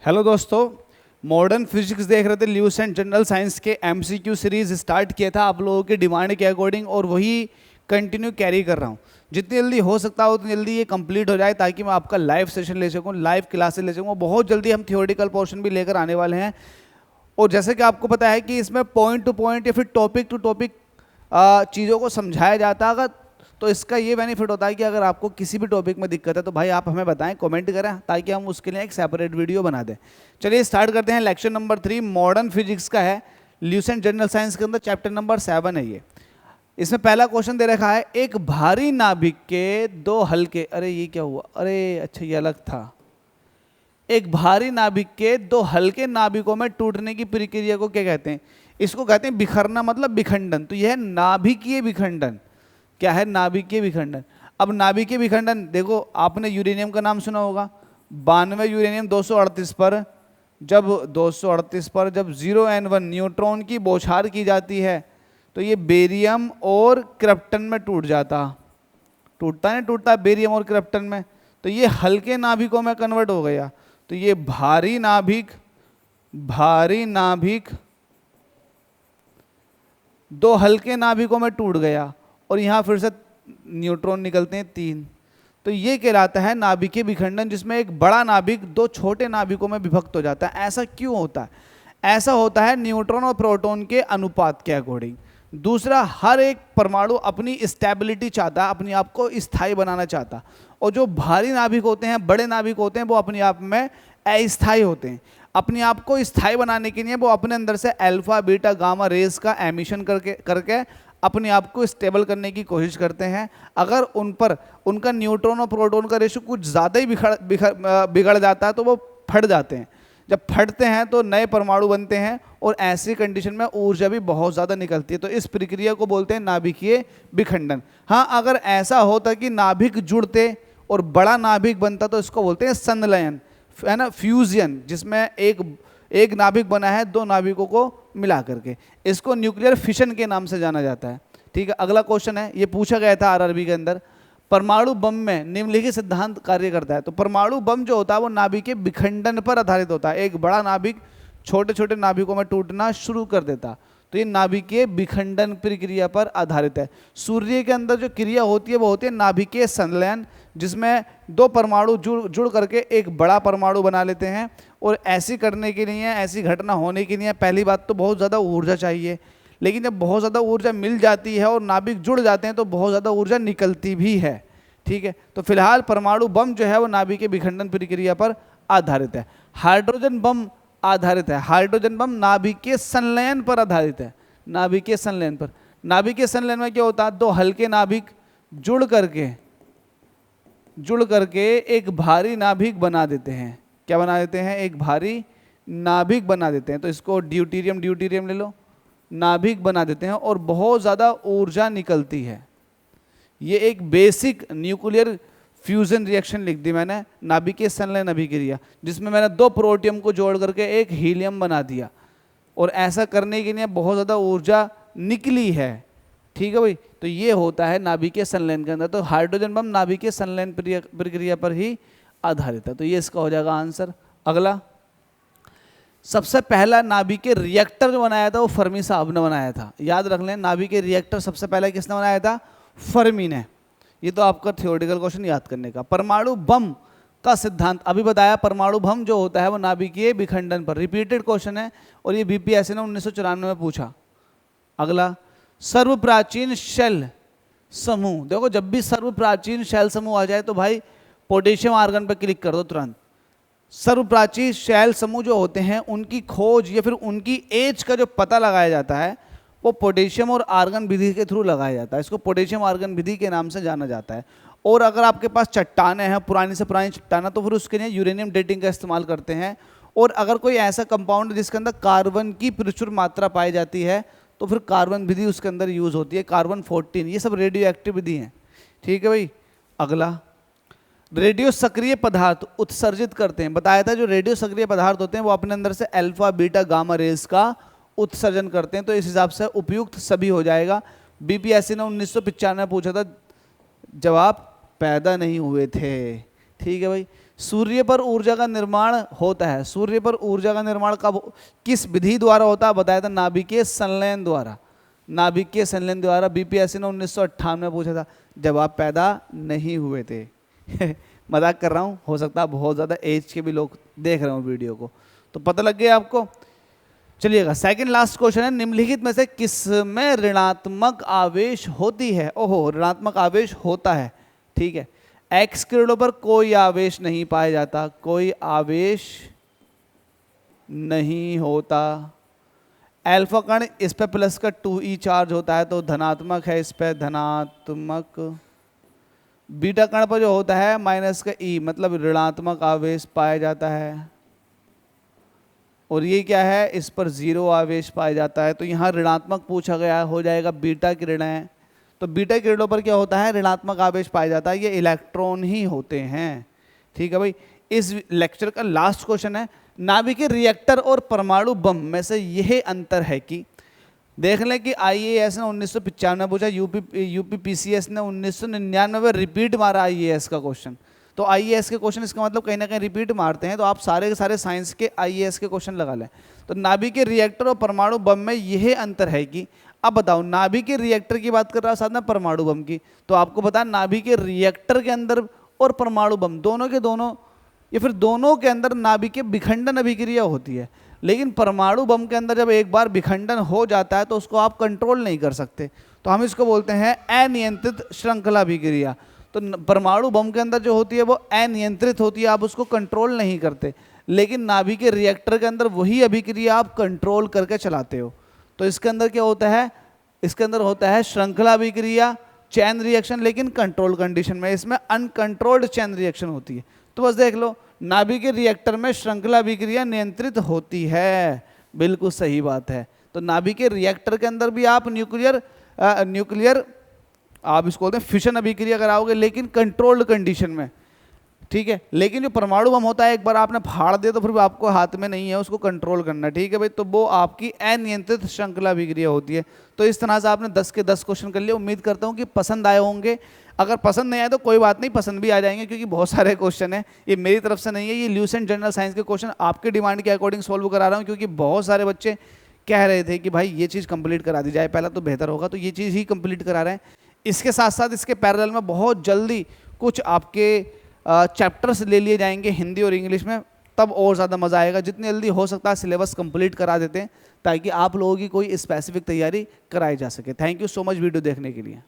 Hello दोस्तों, modern physics देख रहे थे। ल्यूसेंट जनरल साइंस के एमसीक्यू सीरीज स्टार्ट किया था आप लोगों के डिमांड के अकॉर्डिंग, और वही कंटिन्यू कैरी कर रहा हूँ। जितनी जल्दी हो सकता हो उतनी जल्दी ये कंप्लीट हो जाए ताकि मैं आपका लाइव सेशन ले सकूँ, लाइव क्लासेस ले सकूँ। बहुत जल्दी हम थियोरेटिकल पोर्शन भी लेकर आने वाले हैं। और जैसे कि आपको पता है कि इसमें पॉइंट टू पॉइंट या फिर टॉपिक टू टॉपिक चीज़ों को समझाया जाता है। तो इसका ये बेनिफिट होता है कि अगर आपको किसी भी टॉपिक में दिक्कत है तो भाई आप हमें बताएं, कमेंट करें, ताकि हम उसके लिए एक सेपरेट वीडियो बना दें। चलिए स्टार्ट करते हैं। लेक्चर नंबर 3 मॉडर्न फिजिक्स का है, ल्यूसेंट जनरल साइंस के अंदर चैप्टर नंबर 7 है ये। इसमें पहला क्वेश्चन दे रखा है, एक भारी नाभिक के दो हल्के, अरे ये क्या हुआ, अरे अच्छा ये अलग था। एक भारी नाभिक के दो हल्के नाभिकों में टूटने की प्रक्रिया को क्या कहते हैं? इसको कहते हैं बिखरना, मतलब विखंडन। तो यह है नाभिकीय विखंडन। क्या है? नाभिकीय विखंडन। अब नाभिकीय विखंडन देखो, आपने यूरेनियम का नाम सुना होगा। 92 यूरेनियम 238 पर जब 0N1 न्यूट्रॉन की बौछार की जाती है तो ये बेरियम और क्रिप्टन में टूटता है बेरियम और क्रिप्टन में। तो ये हल्के नाभिकों में कन्वर्ट हो गया। तो ये भारी नाभिक दो हल्के नाभिकों में टूट गया और यहाँ फिर से न्यूट्रॉन निकलते हैं 3। तो ये कहलाता है नाभिकीय विखंडन, जिसमें एक बड़ा नाभिक दो छोटे नाभिकों में विभक्त हो जाता है। ऐसा क्यों होता है? ऐसा होता है न्यूट्रॉन और प्रोटॉन के अनुपात के अकॉर्डिंग। दूसरा, हर एक परमाणु अपनी स्टेबिलिटी चाहता है, अपने आप को स्थायी बनाना चाहता। और जो भारी नाभिक होते हैं, बड़े नाभिक होते हैं, वो अपने आप में अस्थायी होते हैं। अपने आप को स्थायी बनाने के लिए वो अपने अंदर से अल्फा बीटा गामा रेस का एमिशन करके अपने आप को स्टेबल करने की कोशिश करते हैं। अगर उन पर उनका न्यूट्रॉन और प्रोटॉन का रेशो कुछ ज़्यादा ही बिगड़ जाता है तो वो फट जाते हैं। जब फटते हैं तो नए परमाणु बनते हैं और ऐसी कंडीशन में ऊर्जा भी बहुत ज़्यादा निकलती है। तो इस प्रक्रिया को बोलते हैं नाभिकीय विखंडन। हाँ, अगर ऐसा होता कि नाभिक जुड़ते और बड़ा नाभिक बनता तो इसको बोलते हैं संलयन, है ना, फ्यूजन, जिसमें एक नाभिक बना है दो नाभिकों को मिला करके। इसको न्यूक्लियर फिशन के नाम से जाना जाता है। ठीक है, अगला क्वेश्चन है, ये पूछा गया था आरआरबी के अंदर। परमाणु बम में निम्नलिखित सिद्धांत कार्य करता है। तो परमाणु बम जो होता है वो नाभिकीय विखंडन पर आधारित होता है। एक बड़ा नाभिक छोटे छोटे नाभिकों में टूटना शुरू कर देता। तो ये नाभिकीय विखंडन प्रक्रिया पर आधारित है। सूर्य के अंदर जो क्रिया होती है वो होती है नाभिकीय संलयन, जिसमें दो परमाणु जुड़ करके एक बड़ा परमाणु बना लेते हैं। और ऐसी करने के लिए, ऐसी घटना होने के लिए पहली बात तो बहुत ज़्यादा ऊर्जा चाहिए। लेकिन जब बहुत ज़्यादा ऊर्जा मिल जाती है और नाभिक जुड़ जाते हैं तो बहुत ज़्यादा ऊर्जा निकलती भी है। ठीक है, तो फिलहाल परमाणु बम जो है वो नाभिकीय विखंडन प्रक्रिया पर आधारित है। हाइड्रोजन बम आधारित है। हाइड्रोजन बम नाभिकीय संलयन पर आधारित है। नाभिकीय संलयन पर। नाभिकीय संलयन में क्या होता है? दो हल्के नाभिक जुड़ करके एक भारी नाभिक बना देते हैं। क्या बना देते हैं? एक भारी नाभिक बना देते हैं। तो इसको ड्यूटीरियम ले लो, नाभिक बना देते हैं और बहुत ज़्यादा ऊर्जा निकलती है। ये एक बेसिक न्यूक्लियर फ्यूजन रिएक्शन लिख दी मैंने, नाभिकीय संलयन अभिक्रिया, जिसमें मैंने दो प्रोटियम को जोड़ करके एक हीलियम बना दिया। और ऐसा करने के लिए बहुत ज़्यादा ऊर्जा निकली है। ठीक है भाई, तो ये होता है नाभिकीय संलयन के अंदर। तो हाइड्रोजन बम नाभिकीय संलयन प्रक्रिया पर ही आधारित है। तो ये इसका हो जाएगा आंसर। अगला, सबसे पहला नाभिकीय रिएक्टर जो बनाया था वो फर्मी साहब ने बनाया था। याद रख लें, नाभिकीय रिएक्टर सबसे पहले किसने बनाया था? फर्मी ने। ये तो आपका थियोरेटिकल क्वेश्चन याद करने का। परमाणु बम का सिद्धांत अभी बताया। परमाणु बम जो होता है वो नाभिकीय विखंडन पर। रिपीटेड क्वेश्चन है और ये बीपीएससी ने 1994 में पूछा। अगला, सर्वप्राचीन शेल समूह। देखो, जब भी सर्वप्राचीन शेल समूह आ जाए तो भाई पोटेशियम आर्गन पर क्लिक कर दो तुरंत। सर्वप्राचीन शेल समूह जो होते हैं उनकी खोज या फिर उनकी एज का जो पता लगाया जाता है वो पोटेशियम और आर्गन विधि के थ्रू लगाया जाता है। इसको पोटेशियम आर्गन विधि के नाम से जाना जाता है। और अगर आपके पास चट्टानें हैं, पुरानी से पुरानी चट्टाना, तो फिर उसके लिए यूरेनियम डेटिंग का इस्तेमाल करते हैं। और अगर कोई ऐसा कंपाउंड जिसके अंदर कार्बन की प्रचुर मात्रा पाई जाती है तो फिर कार्बन विधि उसके अंदर यूज होती है। कार्बन 14, ये सब रेडियो एक्टिव विधि हैं। ठीक है भाई। अगला, रेडियो सक्रिय पदार्थ उत्सर्जित करते हैं। बताया था जो रेडियो सक्रिय पदार्थ होते हैं वो अपने अंदर से अल्फा बीटा गामा रेस का उत्सर्जन करते हैं। तो इस हिसाब से उपयुक्त सभी हो जाएगा। बीपीएससी ने 1995 में पूछा था, जवाब पैदा नहीं हुए थे। ठीक है भाई। सूर्य पर ऊर्जा का निर्माण होता है, सूर्य पर ऊर्जा का निर्माण कब, किस विधि द्वारा होता है, बताया था नाभिकीय संलयन द्वारा, नाभिकीय संलयन द्वारा। बीपीएससी ने 1958 में पूछा था, जब आप पैदा नहीं हुए थे। मजाक कर रहा हूँ, हो सकता है बहुत ज़्यादा एज के भी लोग देख रहे हो वीडियो को, तो पता लग गया आपको। चलिएगा, सेकंड लास्ट क्वेश्चन है, निम्नलिखित में से किस में ऋणात्मक आवेश होती है। ओहो, ऋणात्मक आवेश होता है, ठीक है। एक्स किरणों पर कोई आवेश नहीं पाया जाता, कोई आवेश नहीं होता। अल्फा कण इस पे प्लस का 2e चार्ज होता है तो धनात्मक है, इस पे धनात्मक। बीटा कण पर जो होता है माइनस का e, मतलब ऋणात्मक आवेश पाया जाता है। और ये क्या है, इस पर 0 आवेश पाया जाता है। तो यहाँ ऋणात्मक पूछा गया, हो जाएगा बीटा किरणें। तो बीटा किरणों पर क्या होता है, ऋणात्मक आवेश पाया जाता है, ये इलेक्ट्रॉन ही होते हैं, ठीक है भाई। इस लेक्चर का लास्ट क्वेश्चन है, नाभिकीय रिएक्टर और परमाणु बम में से यह अंतर है कि, देख लें कि आईएएस ने 1995 में पूछा, यूपीपीसीएस ने 1999 में रिपीट मारा आईएएस का क्वेश्चन। तो आईएएस के क्वेश्चन इसका मतलब कहीं ना कहीं रिपीट मारते हैं, तो आप सारे के सारे साइंस के आईएएस के क्वेश्चन लगा लें। तो नाभिकीय रिएक्टर और परमाणु बम में यह अंतर है कि, अब बताओ, नाभिकीय रिएक्टर की बात कर रहा है साथ में परमाणु बम की, तो आपको पता है नाभिकीय रिएक्टर के अंदर और परमाणु बम दोनों के दोनों या फिर दोनों के अंदर नाभिकीय विखंडन अभिक्रिया होती है। लेकिन परमाणु बम के अंदर जब एक बार विखंडन हो जाता है तो उसको आप कंट्रोल नहीं कर सकते, तो हम इसको बोलते हैं अनियंत्रित श्रृंखला अभिक्रिया। तो परमाणु बम के अंदर जो होती है वो अनियंत्रित होती है, आप उसको कंट्रोल नहीं करते। लेकिन नाभिकीय रिएक्टर के अंदर वही अभिक्रिया आप कंट्रोल करके चलाते हो। तो इसके अंदर क्या होता है, इसके अंदर होता है श्रृंखला अभिक्रिया, चैन रिएक्शन, लेकिन कंट्रोल कंडीशन में। इसमें अनकंट्रोल्ड चैन रिएक्शन होती है। तो बस देख लो, नाभिकीय रिएक्टर में श्रृंखला अभिक्रिया नियंत्रित होती है, बिल्कुल सही बात है। तो नाभिकीय रिएक्टर के अंदर भी आप न्यूक्लियर आप इसको बोलते हैं फिशन अभिक्रिया कराओगे, लेकिन कंट्रोल्ड कंडीशन में, ठीक है। लेकिन जो परमाणु बम होता है, एक बार आपने फाड़ दिया तो फिर आपको हाथ में नहीं है उसको कंट्रोल करना, ठीक है भाई। तो वो आपकी अनियंत्रित श्रृंखला अभिक्रिया होती है। तो इस तरह से आपने 10 के 10 क्वेश्चन कर लिए। उम्मीद करता हूँ कि पसंद आए होंगे। अगर पसंद नहीं आए तो कोई बात नहीं, पसंद भी आ जाएंगे, क्योंकि बहुत सारे क्वेश्चन है, ये मेरी तरफ से नहीं है, ये ल्यूसेंट जनरल साइंस के क्वेश्चन आपके डिमांड के अकॉर्डिंग सॉल्व करा रहा हूँ। क्योंकि बहुत सारे बच्चे कह रहे थे कि भाई ये चीज़ कंप्लीट करा दी जाए पहला तो बेहतर होगा, तो ये चीज़ ही कंप्लीट करा रहे हैं। इसके साथ साथ इसके पैरेलल में बहुत जल्दी कुछ आपके चैप्टर्स ले लिए जाएंगे हिंदी और इंग्लिश में, तब और ज़्यादा मज़ा आएगा। जितनी जल्दी हो सकता है सिलेबस कंप्लीट करा देते हैं, ताकि आप लोगों की कोई स्पेसिफिक तैयारी कराई जा सके। Thank you so much video देखने के लिए।